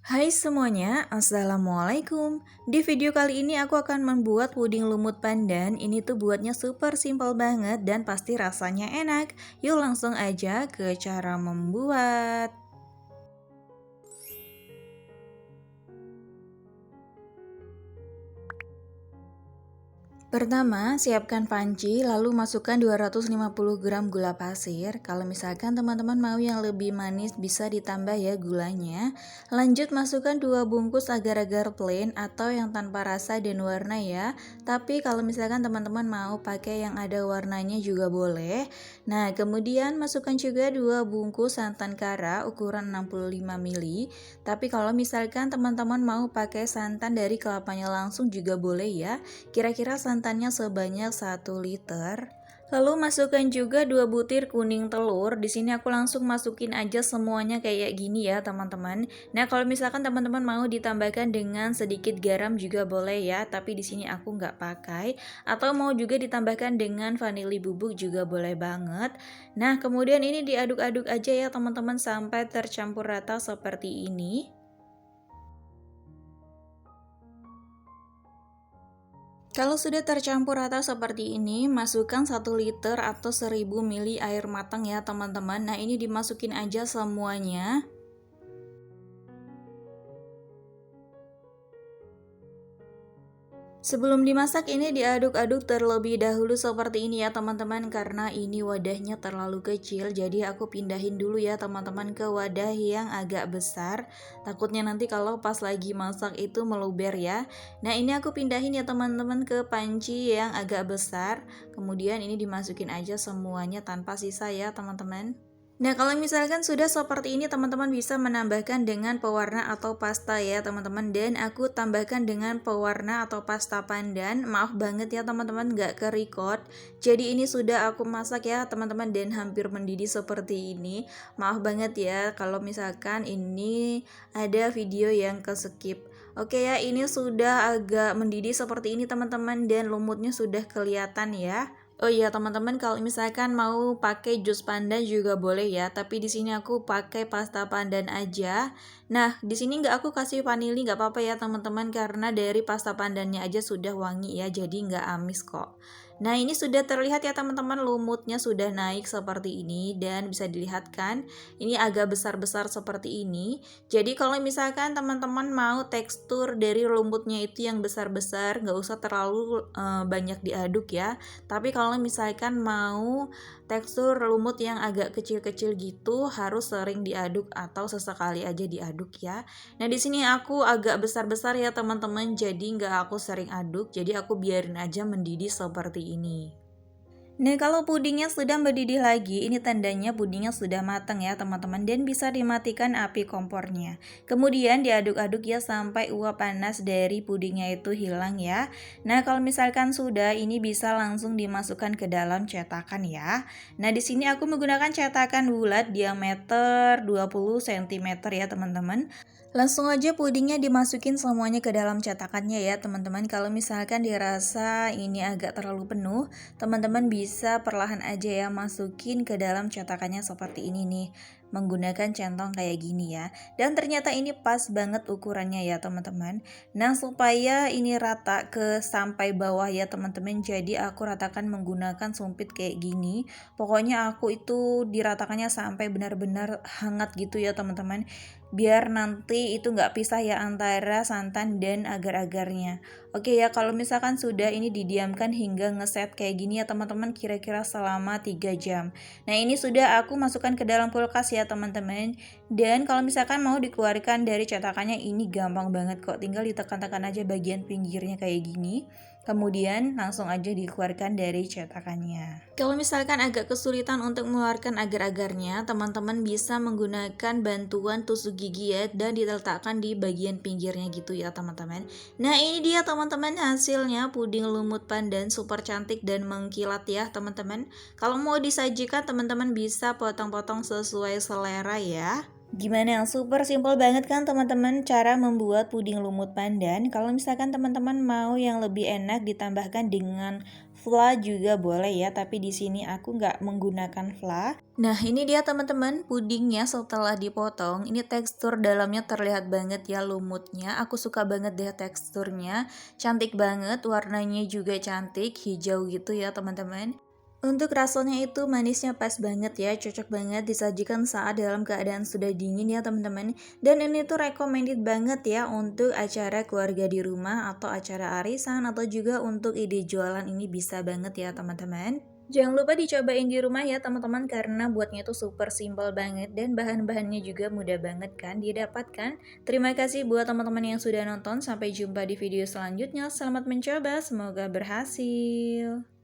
Hai semuanya, Assalamualaikum. Di video kali ini aku akan membuat puding lumut pandan. Ini tuh buatnya super simpel banget dan pasti rasanya enak. Yuk langsung aja ke cara membuat. Pertama, siapkan panci, lalu masukkan 250 gram gula pasir. Kalau misalkan teman-teman mau yang lebih manis, bisa ditambah ya gulanya. Lanjut masukkan 2 bungkus agar-agar plain atau yang tanpa rasa dan warna ya. Tapi kalau misalkan teman-teman mau pakai yang ada warnanya juga boleh. Nah, kemudian masukkan juga 2 bungkus santan kara ukuran 65 ml. Tapi kalau misalkan teman-teman mau pakai santan dari kelapanya langsung juga boleh ya. Kira-kira santannya sebanyak 1 liter. Lalu masukkan juga 2 butir kuning telur. Di sini aku langsung masukin aja semuanya kayak gini ya, teman-teman. Nah, kalau misalkan teman-teman mau ditambahkan dengan sedikit garam juga boleh ya, tapi di sini aku nggak pakai. Atau mau juga ditambahkan dengan vanili bubuk juga boleh banget. Nah, kemudian ini diaduk-aduk aja ya, teman-teman, sampai tercampur rata seperti ini. Kalau sudah tercampur rata seperti ini, masukkan 1 liter atau 1000 ml air matang ya teman-teman. Nah, ini dimasukin aja semuanya. Sebelum dimasak ini diaduk-aduk terlebih dahulu seperti ini ya teman-teman, karena ini wadahnya terlalu kecil, jadi aku pindahin dulu ya teman-teman ke wadah yang agak besar, takutnya nanti kalau pas lagi masak itu meluber ya. Nah, ini aku pindahin ya teman-teman ke panci yang agak besar, kemudian ini dimasukin aja semuanya tanpa sisa ya teman-teman. Nah, kalau misalkan sudah seperti ini, teman-teman bisa menambahkan dengan pewarna atau pasta ya teman-teman. Dan aku tambahkan dengan pewarna atau pasta pandan. Maaf banget ya teman-teman, nggak ke-record. Jadi ini sudah aku masak ya teman-teman, dan hampir mendidih seperti ini. Maaf banget ya kalau misalkan ini ada video yang ke-skip. Oke ya, ini sudah agak mendidih seperti ini teman-teman, dan lumutnya sudah kelihatan ya. Oh iya teman-teman, kalau misalkan mau pakai jus pandan juga boleh ya, tapi di sini aku pakai pasta pandan aja. Nah, di sini nggak aku kasih vanili, nggak apa-apa ya teman-teman, karena dari pasta pandannya aja sudah wangi ya, jadi nggak amis kok. Nah, ini sudah terlihat ya teman-teman, lumutnya sudah naik seperti ini, dan bisa dilihat kan, ini agak besar-besar seperti ini. Jadi kalau misalkan teman-teman mau tekstur dari lumutnya itu yang besar-besar, nggak usah terlalu banyak diaduk ya. Tapi kalau misalkan mau tekstur lumut yang agak kecil-kecil gitu, harus sering diaduk atau sesekali aja diaduk ya. Nah, di sini aku agak besar-besar ya teman-teman, jadi nggak aku sering aduk, jadi aku biarin aja mendidih seperti ini. Nah, kalau pudingnya sudah mendidih lagi, ini tandanya pudingnya sudah matang ya teman-teman, dan bisa dimatikan api kompornya. Kemudian diaduk-aduk ya sampai uap panas dari pudingnya itu hilang ya. Nah, kalau misalkan sudah, ini bisa langsung dimasukkan ke dalam cetakan ya. Nah, di sini aku menggunakan cetakan bulat diameter 20 cm ya teman-teman. Langsung aja pudingnya dimasukin semuanya ke dalam cetakannya ya teman-teman. Kalau misalkan dirasa ini agak terlalu penuh, teman-teman bisa perlahan aja ya masukin ke dalam cetakannya seperti ini nih, menggunakan centong kayak gini ya. Dan ternyata ini pas banget ukurannya ya teman-teman. Nah, supaya ini rata ke sampai bawah ya teman-teman, jadi aku ratakan menggunakan sumpit kayak gini. Pokoknya aku itu diratakannya sampai benar-benar hangat gitu ya teman-teman, biar nanti itu nggak pisah ya antara santan dan agar-agarnya. Oke ya, kalau misalkan sudah, ini didiamkan hingga ngeset kayak gini ya teman-teman, kira-kira selama 3 jam. Nah, ini sudah aku masukkan ke dalam kulkas ya teman-teman. Dan kalau misalkan mau dikeluarkan dari cetakannya, ini gampang banget kok, tinggal ditekan-tekan aja bagian pinggirnya kayak gini. Kemudian langsung aja dikeluarkan dari cetakannya. Kalau misalkan agak kesulitan untuk mengeluarkan agar-agarnya, teman-teman bisa menggunakan bantuan tusuk gigi ya, dan diletakkan di bagian pinggirnya gitu ya teman-teman. Nah, ini dia teman-teman hasilnya, puding lumut pandan super cantik dan mengkilat ya teman-teman. Kalau mau disajikan, teman-teman bisa potong-potong sesuai selera ya. Gimana, super simple banget kan teman-teman cara membuat puding lumut pandan. Kalau misalkan teman-teman mau yang lebih enak, ditambahkan dengan fla juga boleh ya, tapi di sini aku nggak menggunakan fla. Nah ini dia teman-teman pudingnya setelah dipotong. Ini tekstur dalamnya terlihat banget ya lumutnya. Aku suka banget deh teksturnya. Cantik banget, warnanya juga cantik, hijau gitu ya teman-teman. Untuk rasanya itu manisnya pas banget ya, cocok banget disajikan saat dalam keadaan sudah dingin ya teman-teman. Dan ini tuh recommended banget ya untuk acara keluarga di rumah atau acara arisan atau juga untuk ide jualan ini bisa banget ya teman-teman. Jangan lupa dicobain di rumah ya teman-teman karena buatnya tuh super simple banget dan bahan-bahannya juga mudah banget kan didapatkan. Terima kasih buat teman-teman yang sudah nonton, sampai jumpa di video selanjutnya. Selamat mencoba, semoga berhasil.